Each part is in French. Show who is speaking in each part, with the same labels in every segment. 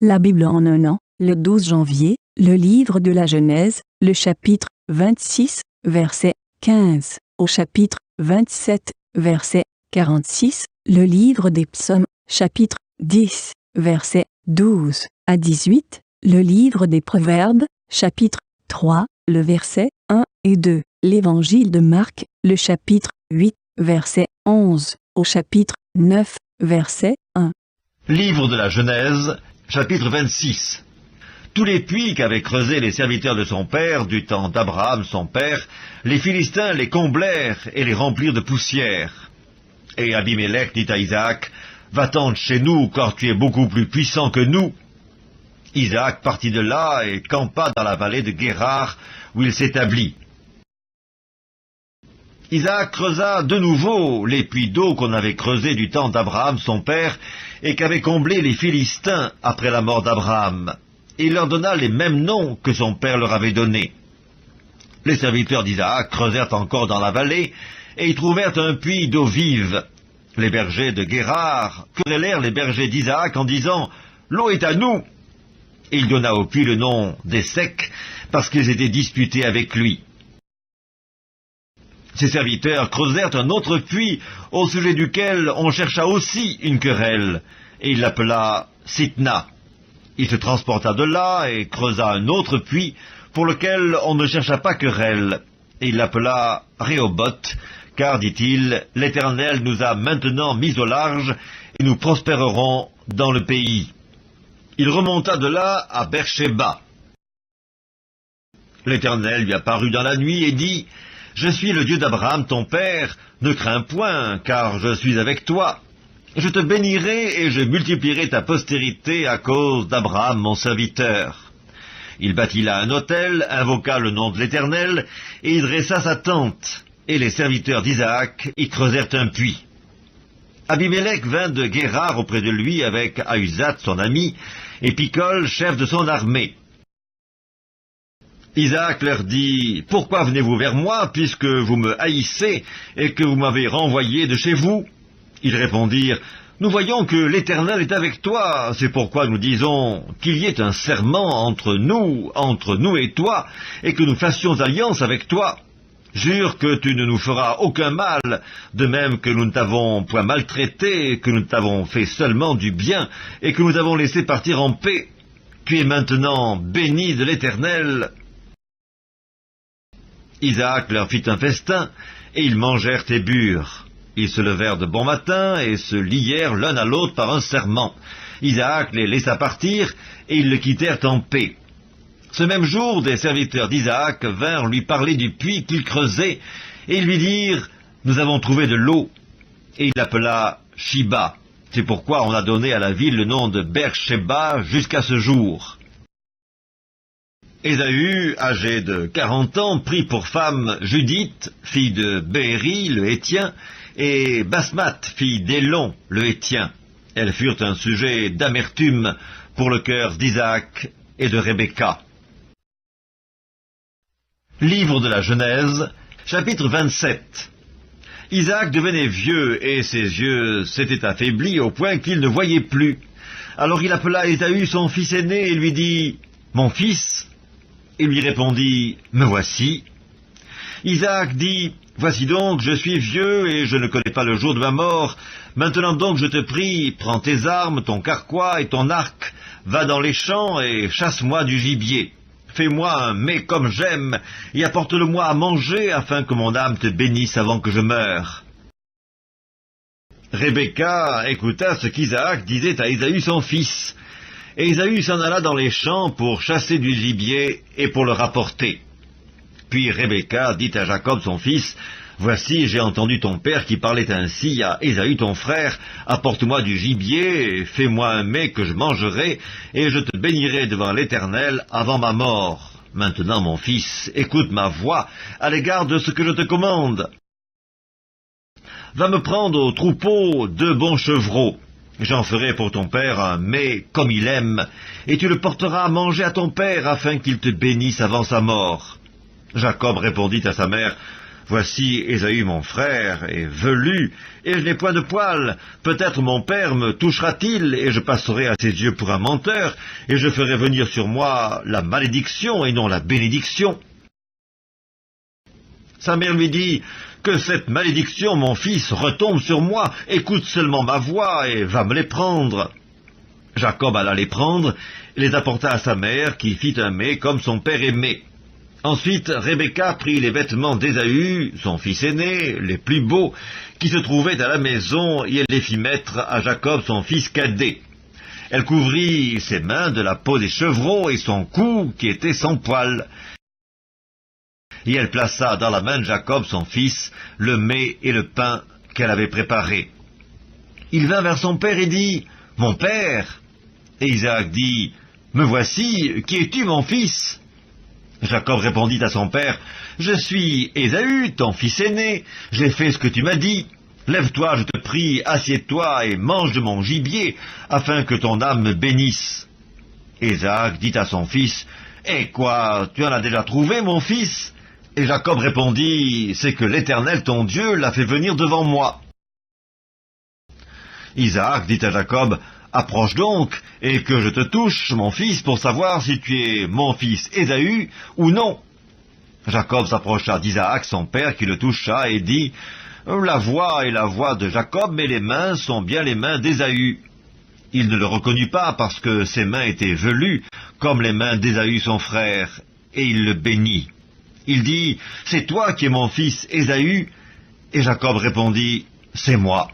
Speaker 1: La Bible en un an, le 12 janvier, le livre de la Genèse, le chapitre 26, verset 15, au chapitre 27, verset 46, le livre des Psaumes, chapitre 10, verset 12 à 18, le livre des Proverbes, chapitre 3, le verset 1 et 2, l'évangile de Marc, le chapitre 8, verset 11, au chapitre 9, verset 1.
Speaker 2: Livre de la Genèse, chapitre 26. Tous les puits qu'avaient creusés les serviteurs de son père, du temps d'Abraham son père, les Philistins les comblèrent et les remplirent de poussière. Et Abimelech dit à Isaac, « Va-t'en de chez nous, car tu es beaucoup plus puissant que nous. » Isaac partit de là et campa dans la vallée de Guérar, où il s'établit. Isaac creusa de nouveau les puits d'eau qu'on avait creusés du temps d'Abraham son père, et qu'avaient comblés les Philistins après la mort d'Abraham. Et il leur donna les mêmes noms que son père leur avait donnés. Les serviteurs d'Isaac creusèrent encore dans la vallée, et y trouvèrent un puits d'eau vive. Les bergers de Guérar querellèrent les bergers d'Isaac en disant « L'eau est à nous !» Et il donna au puits le nom d'Essek, parce qu'ils étaient disputés avec lui. Ses serviteurs creusèrent un autre puits, au sujet duquel on chercha aussi une querelle, et il l'appela Sitna. Il se transporta de là et creusa un autre puits, pour lequel on ne chercha pas querelle, et il l'appela Rehoboth, car, dit-il, l'Éternel nous a maintenant mis au large, et nous prospérerons dans le pays. Il remonta de là à Beersheba. L'Éternel lui apparut dans la nuit et dit, « Je suis le Dieu d'Abraham ton père, ne crains point, car je suis avec toi. Je te bénirai et je multiplierai ta postérité à cause d'Abraham mon serviteur. » Il bâtit là un autel, invoqua le nom de l'Éternel, et y dressa sa tente, et les serviteurs d'Isaac y creusèrent un puits. Abimelech vint de Guérar auprès de lui avec Ahuzat son ami, et Picol, chef de son armée. Isaac leur dit, « Pourquoi venez-vous vers moi, puisque vous me haïssez, et que vous m'avez renvoyé de chez vous ?» Ils répondirent, « Nous voyons que l'Éternel est avec toi, c'est pourquoi nous disons qu'il y ait un serment entre nous et toi, et que nous fassions alliance avec toi. Jure que tu ne nous feras aucun mal, de même que nous ne t'avons point maltraité, que nous t'avons fait seulement du bien, et que nous avons laissé partir en paix. Tu es maintenant béni de l'Éternel. » Isaac leur fit un festin, et ils mangèrent et burent. Ils se levèrent de bon matin, et se lièrent l'un à l'autre par un serment. Isaac les laissa partir, et ils le quittèrent en paix. Ce même jour, des serviteurs d'Isaac vinrent lui parler du puits qu'il creusait, et lui dirent, « Nous avons trouvé de l'eau. » Et il l'appela Shiba. C'est pourquoi on a donné à la ville le nom de Beersheba jusqu'à ce jour. Ésaü, âgé de 40 ans, prit pour femme Judith, fille de Béhéri, le Hétien, et Basmath, fille d'Élon, le Hétien. Elles furent un sujet d'amertume pour le cœur d'Isaac et de Rebecca. Livre de la Genèse, chapitre 27. Isaac devenait vieux, et ses yeux s'étaient affaiblis au point qu'il ne voyait plus. Alors il appela Ésaü son fils aîné et lui dit, « Mon fils ?» Il lui répondit, « Me voici. » Isaac dit, « Voici donc, je suis vieux et je ne connais pas le jour de ma mort. Maintenant donc je te prie, prends tes armes, ton carquois et ton arc, va dans les champs et chasse-moi du gibier. Fais-moi un mets comme j'aime, et apporte-le-moi à manger, afin que mon âme te bénisse avant que je meure. » Rebecca écouta ce qu'Isaac disait à Ésaü son fils, et Ésaü s'en alla dans les champs pour chasser du gibier et pour le rapporter. Puis Rebecca dit à Jacob son fils, « Voici, j'ai entendu ton père qui parlait ainsi à Ésaü ton frère, apporte-moi du gibier, et fais-moi un mets que je mangerai, et je te bénirai devant l'Éternel avant ma mort. Maintenant, mon fils, écoute ma voix à l'égard de ce que je te commande. Va me prendre au troupeau 2 bons chevreaux. J'en ferai pour ton père un mets comme il aime, et tu le porteras à manger à ton père afin qu'il te bénisse avant sa mort. » Jacob répondit à sa mère, « Voici Ésaü mon frère est velu, et je n'ai point de poils. Peut-être mon père me touchera-t-il, et je passerai à ses yeux pour un menteur, et je ferai venir sur moi la malédiction et non la bénédiction. » Sa mère lui dit, « Que cette malédiction, mon fils, retombe sur moi, écoute seulement ma voix, et va me les prendre. » Jacob alla les prendre, et les apporta à sa mère, qui fit un mets comme son père aimait. Ensuite, Rebecca prit les vêtements d'Ésaü, son fils aîné, les plus beaux, qui se trouvaient à la maison, et elle les fit mettre à Jacob, son fils cadet. Elle couvrit ses mains de la peau des chevreaux et son cou, qui était sans poils. Et elle plaça dans la main de Jacob, son fils, le mets et le pain qu'elle avait préparés. Il vint vers son père et dit, « Mon père !» Et Isaac dit, « Me voici, qui es-tu, mon fils ?» Jacob répondit à son père, « Je suis Ésaü, ton fils aîné, j'ai fait ce que tu m'as dit. Lève-toi, je te prie, assieds-toi et mange de mon gibier, afin que ton âme me bénisse. » Isaac dit à son fils, « Eh quoi, tu en as déjà trouvé, mon fils ?» Et Jacob répondit, « C'est que l'Éternel, ton Dieu, l'a fait venir devant moi. » Isaac dit à Jacob, « Approche donc, et que je te touche, mon fils, pour savoir si tu es mon fils Ésaü ou non. » Jacob s'approcha d'Isaac, son père, qui le toucha, et dit, « La voix est la voix de Jacob, mais les mains sont bien les mains d'Ésaü. » Il ne le reconnut pas, parce que ses mains étaient velues, comme les mains d'Ésaü son frère, et il le bénit. Il dit, « C'est toi qui es mon fils Ésaü ?» Et Jacob répondit, « C'est moi. »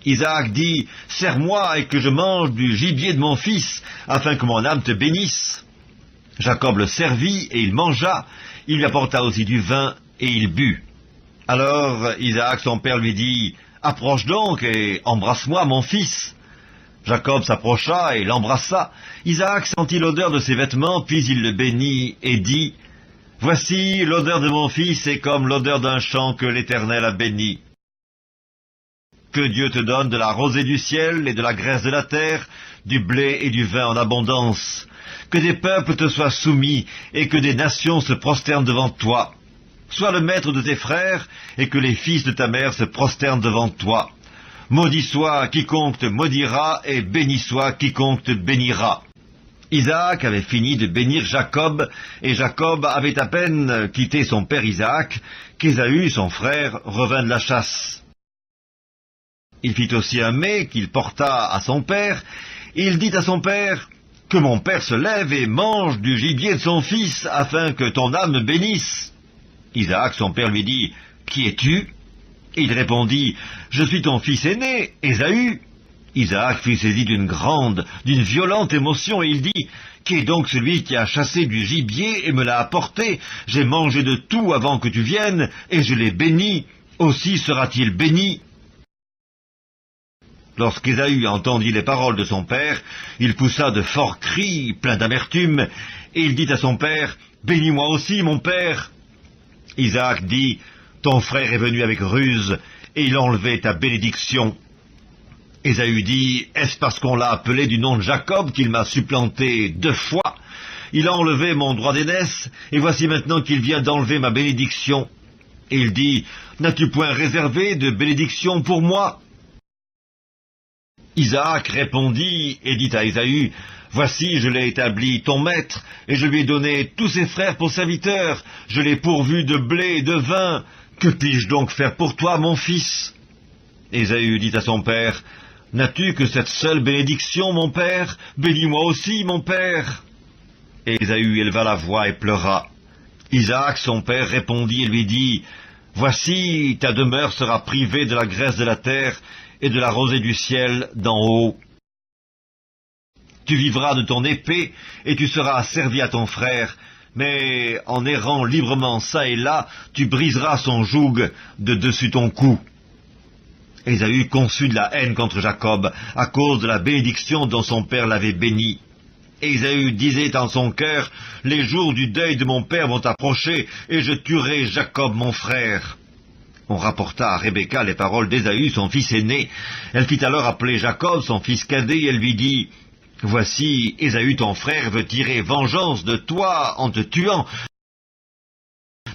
Speaker 2: Isaac dit, « Serre-moi et que je mange du gibier de mon fils, afin que mon âme te bénisse. » Jacob le servit, et il mangea, il lui apporta aussi du vin, et il but. Alors Isaac son père lui dit, « Approche donc, et embrasse-moi mon fils. » Jacob s'approcha et l'embrassa. Isaac sentit l'odeur de ses vêtements, puis il le bénit, et dit, « Voici l'odeur de mon fils est comme l'odeur d'un champ que l'Éternel a béni. Que Dieu te donne de la rosée du ciel et de la graisse de la terre, du blé et du vin en abondance. Que des peuples te soient soumis et que des nations se prosternent devant toi. Sois le maître de tes frères et que les fils de ta mère se prosternent devant toi. Maudit soit quiconque te maudira et béni soit quiconque te bénira. » Isaac avait fini de bénir Jacob, et Jacob avait à peine quitté son père Isaac, qu'Ésaü, son frère, revint de la chasse. Il fit aussi un mets qu'il porta à son père, et il dit à son père, « Que mon père se lève et mange du gibier de son fils, afin que ton âme me bénisse. » Isaac, son père, lui dit, « Qui es-tu » Et il répondit, « Je suis ton fils aîné, Ésaü. » Isaac fut saisi d'une violente émotion, et il dit, « Qui est donc celui qui a chassé du gibier et me l'a apporté? J'ai mangé de tout avant que tu viennes, et je l'ai béni. Aussi sera-t-il béni. » Lorsqu'Ésaü entendit les paroles de son père, il poussa de forts cris, pleins d'amertume, et il dit à son père, « Bénis-moi aussi, mon père. » Isaac dit, « Ton frère est venu avec ruse, et il a enlevé ta bénédiction. » Ésaü dit, « Est-ce parce qu'on l'a appelé du nom de Jacob qu'il m'a supplanté 2 fois? Il a enlevé mon droit d'aînesse, et voici maintenant qu'il vient d'enlever ma bénédiction. » Et il dit, « N'as-tu point réservé de bénédiction pour moi ?» Isaac répondit et dit à Ésaü, « Voici, je l'ai établi ton maître, et je lui ai donné tous ses frères pour serviteurs, je l'ai pourvu de blé et de vin. Que puis-je donc faire pour toi, mon fils ?» Ésaü dit à son père, « N'as-tu que cette seule bénédiction, mon père? Bénis-moi aussi, mon père. » Et Ésaü éleva la voix et pleura. Isaac, son père, répondit et lui dit, « Voici, ta demeure sera privée de la graisse de la terre, et de la rosée du ciel d'en haut. Tu vivras de ton épée, et tu seras servi à ton frère, mais en errant librement çà et là, tu briseras son joug de dessus ton cou. » Ésaü conçut de la haine contre Jacob, à cause de la bénédiction dont son père l'avait béni. Ésaü disait en son cœur, « Les jours du deuil de mon père vont approcher, et je tuerai Jacob mon frère. » On rapporta à Rebecca les paroles d'Ésaü, son fils aîné. Elle fit alors appeler Jacob, son fils cadet, et elle lui dit, « Voici, Ésaü ton frère veut tirer vengeance de toi en te tuant.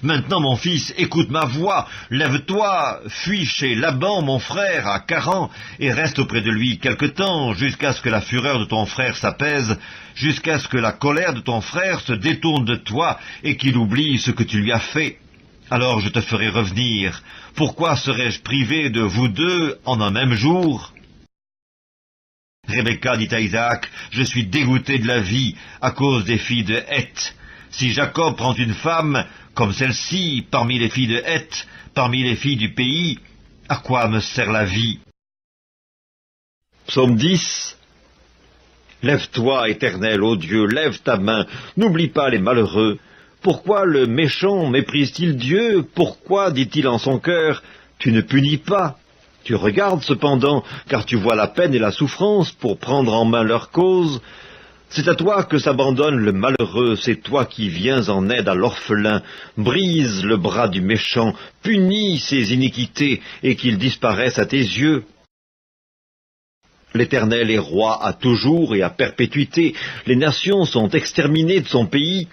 Speaker 2: Maintenant, mon fils, écoute ma voix, lève-toi, fuis chez Laban, mon frère, à Charan, et reste auprès de lui quelque temps, jusqu'à ce que la fureur de ton frère s'apaise, jusqu'à ce que la colère de ton frère se détourne de toi, et qu'il oublie ce que tu lui as fait. Alors je te ferai revenir. Pourquoi serais-je privé de vous deux en un même jour ?» Rebecca dit à Isaac, « Je suis dégoûté de la vie à cause des filles de Heth. Si Jacob prend une femme comme celle-ci parmi les filles de Heth, parmi les filles du pays, à quoi me sert la vie ?» Psaume 10. Lève-toi, Éternel, ô Dieu, lève ta main, n'oublie pas les malheureux. Pourquoi le méchant méprise-t-il Dieu? Pourquoi dit-il en son cœur, tu ne punis pas? Tu regardes cependant, car tu vois la peine et la souffrance pour prendre en main leur cause. C'est à toi que s'abandonne le malheureux, c'est toi qui viens en aide à l'orphelin. Brise le bras du méchant, punis ses iniquités, et qu'ils disparaissent à tes yeux. L'Éternel est roi à toujours et à perpétuité. Les nations sont exterminées de son pays.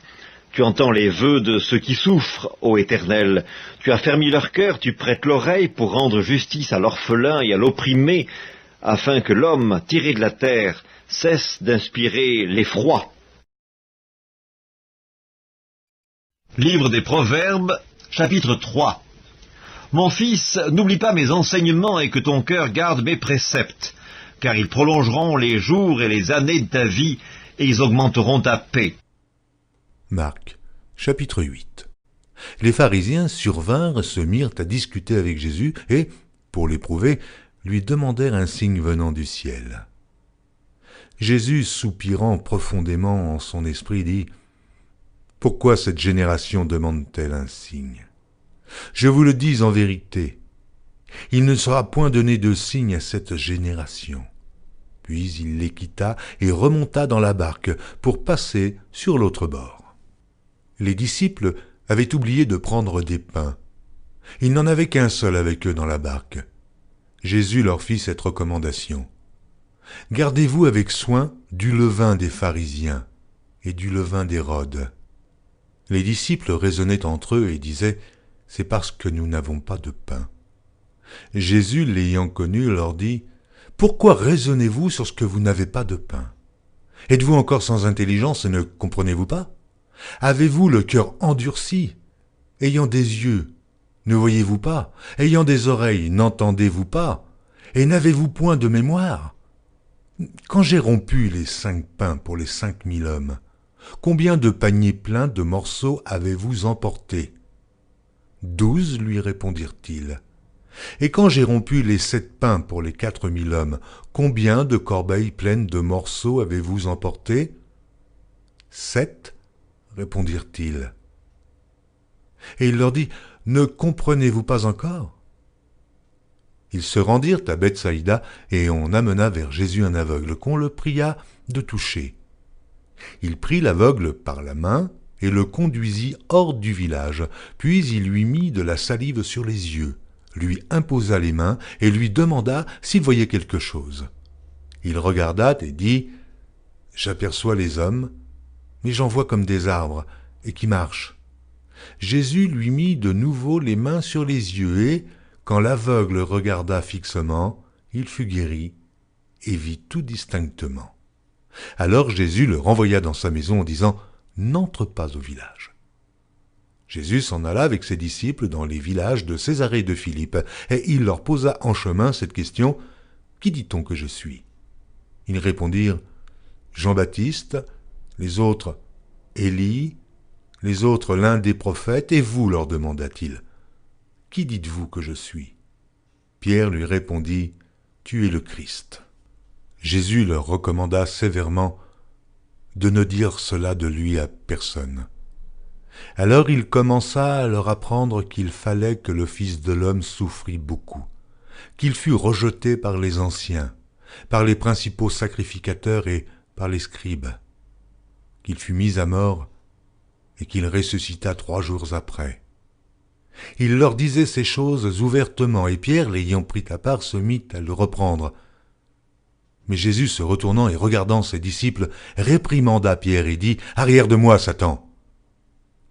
Speaker 2: Tu entends les vœux de ceux qui souffrent, ô Éternel. Tu as fermi leur cœur, tu prêtes l'oreille pour rendre justice à l'orphelin et à l'opprimé, afin que l'homme, tiré de la terre, cesse d'inspirer l'effroi. Livre des Proverbes, chapitre 3. Mon fils, n'oublie pas mes enseignements et que ton cœur garde mes préceptes, car ils prolongeront les jours et les années de ta vie, et ils augmenteront ta paix.
Speaker 3: Marc, chapitre 8. Les pharisiens survinrent, se mirent à discuter avec Jésus et, pour l'éprouver, lui demandèrent un signe venant du ciel. Jésus, soupirant profondément en son esprit, dit « Pourquoi cette génération demande-t-elle un signe? Je vous le dis en vérité, il ne sera point donné de signe à cette génération. » Puis il les quitta et remonta dans la barque pour passer sur l'autre bord. Les disciples avaient oublié de prendre des pains. Il n'en avait qu'un seul avec eux dans la barque. Jésus leur fit cette recommandation. « Gardez-vous avec soin du levain des pharisiens et du levain d'Hérode. » Les disciples raisonnaient entre eux et disaient « C'est parce que nous n'avons pas de pain. » Jésus, l'ayant connu, leur dit « Pourquoi raisonnez-vous sur ce que vous n'avez pas de pain? Êtes-vous encore sans intelligence et ne comprenez-vous pas? Avez-vous le cœur endurci? Ayant des yeux, ne voyez-vous pas? Ayant des oreilles, n'entendez-vous pas? Et n'avez-vous point de mémoire? Quand j'ai rompu les 5 pains pour les 5000 hommes, combien de paniers pleins de morceaux avez-vous emportés? 12, lui répondirent-ils. Et quand j'ai rompu les 7 pains pour les 4000 hommes, combien de corbeilles pleines de morceaux avez-vous emportés? 7, répondirent-ils. Et il leur dit, ne comprenez-vous pas encore? Ils se rendirent à Bethsaïda, et on amena vers Jésus un aveugle, qu'on le pria de toucher. Il prit l'aveugle par la main, et le conduisit hors du village, puis il lui mit de la salive sur les yeux, lui imposa les mains, et lui demanda s'il voyait quelque chose. Il regarda et dit, « J'aperçois les hommes, mais j'en vois comme des arbres, et qui marchent. » Jésus lui mit de nouveau les mains sur les yeux, et, quand l'aveugle regarda fixement, il fut guéri, et vit tout distinctement. Alors Jésus le renvoya dans sa maison en disant, « N'entre pas au village. » Jésus s'en alla avec ses disciples dans les villages de Césarée de Philippe, et il leur posa en chemin cette question, « Qui dit-on que je suis ?» Ils répondirent, « Jean-Baptiste, les autres, Élie, les autres l'un des prophètes, et vous, leur demanda-t-il, « Qui dites-vous que je suis ?» Pierre lui répondit, « Tu es le Christ. » Jésus leur recommanda sévèrement de ne dire cela de lui à personne. Alors il commença à leur apprendre qu'il fallait que le Fils de l'homme souffrit beaucoup, qu'il fût rejeté par les anciens, par les principaux sacrificateurs et par les scribes, qu'il fut mis à mort et qu'il ressuscita 3 jours après. Il leur disait ces choses ouvertement, et Pierre, l'ayant pris à part, se mit à le reprendre. Mais Jésus, se retournant et regardant ses disciples, réprimanda Pierre et dit, « Arrière de moi, Satan !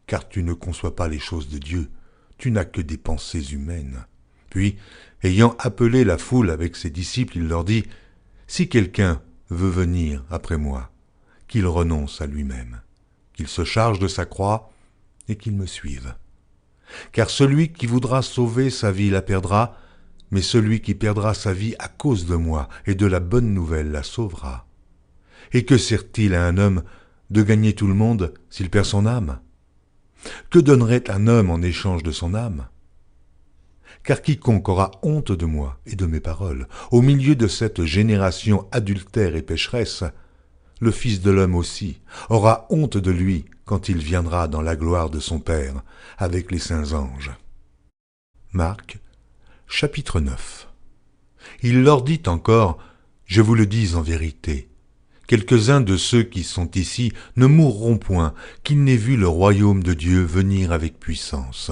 Speaker 3: car tu ne conçois pas les choses de Dieu, tu n'as que des pensées humaines. » Puis, ayant appelé la foule avec ses disciples, il leur dit, « Si quelqu'un veut venir après moi, qu'il renonce à lui-même, qu'il se charge de sa croix et qu'il me suive. Car celui qui voudra sauver sa vie la perdra, mais celui qui perdra sa vie à cause de moi et de la bonne nouvelle la sauvera. Et que sert-il à un homme de gagner tout le monde s'il perd son âme? Que donnerait un homme en échange de son âme? Car quiconque aura honte de moi et de mes paroles, au milieu de cette génération adultère et pécheresse, le Fils de l'homme aussi aura honte de lui quand il viendra dans la gloire de son Père avec les saints anges. » Marc, chapitre 9. Il leur dit encore, « Je vous le dis en vérité, quelques-uns de ceux qui sont ici ne mourront point, qu'ils n'aient vu le royaume de Dieu venir avec puissance.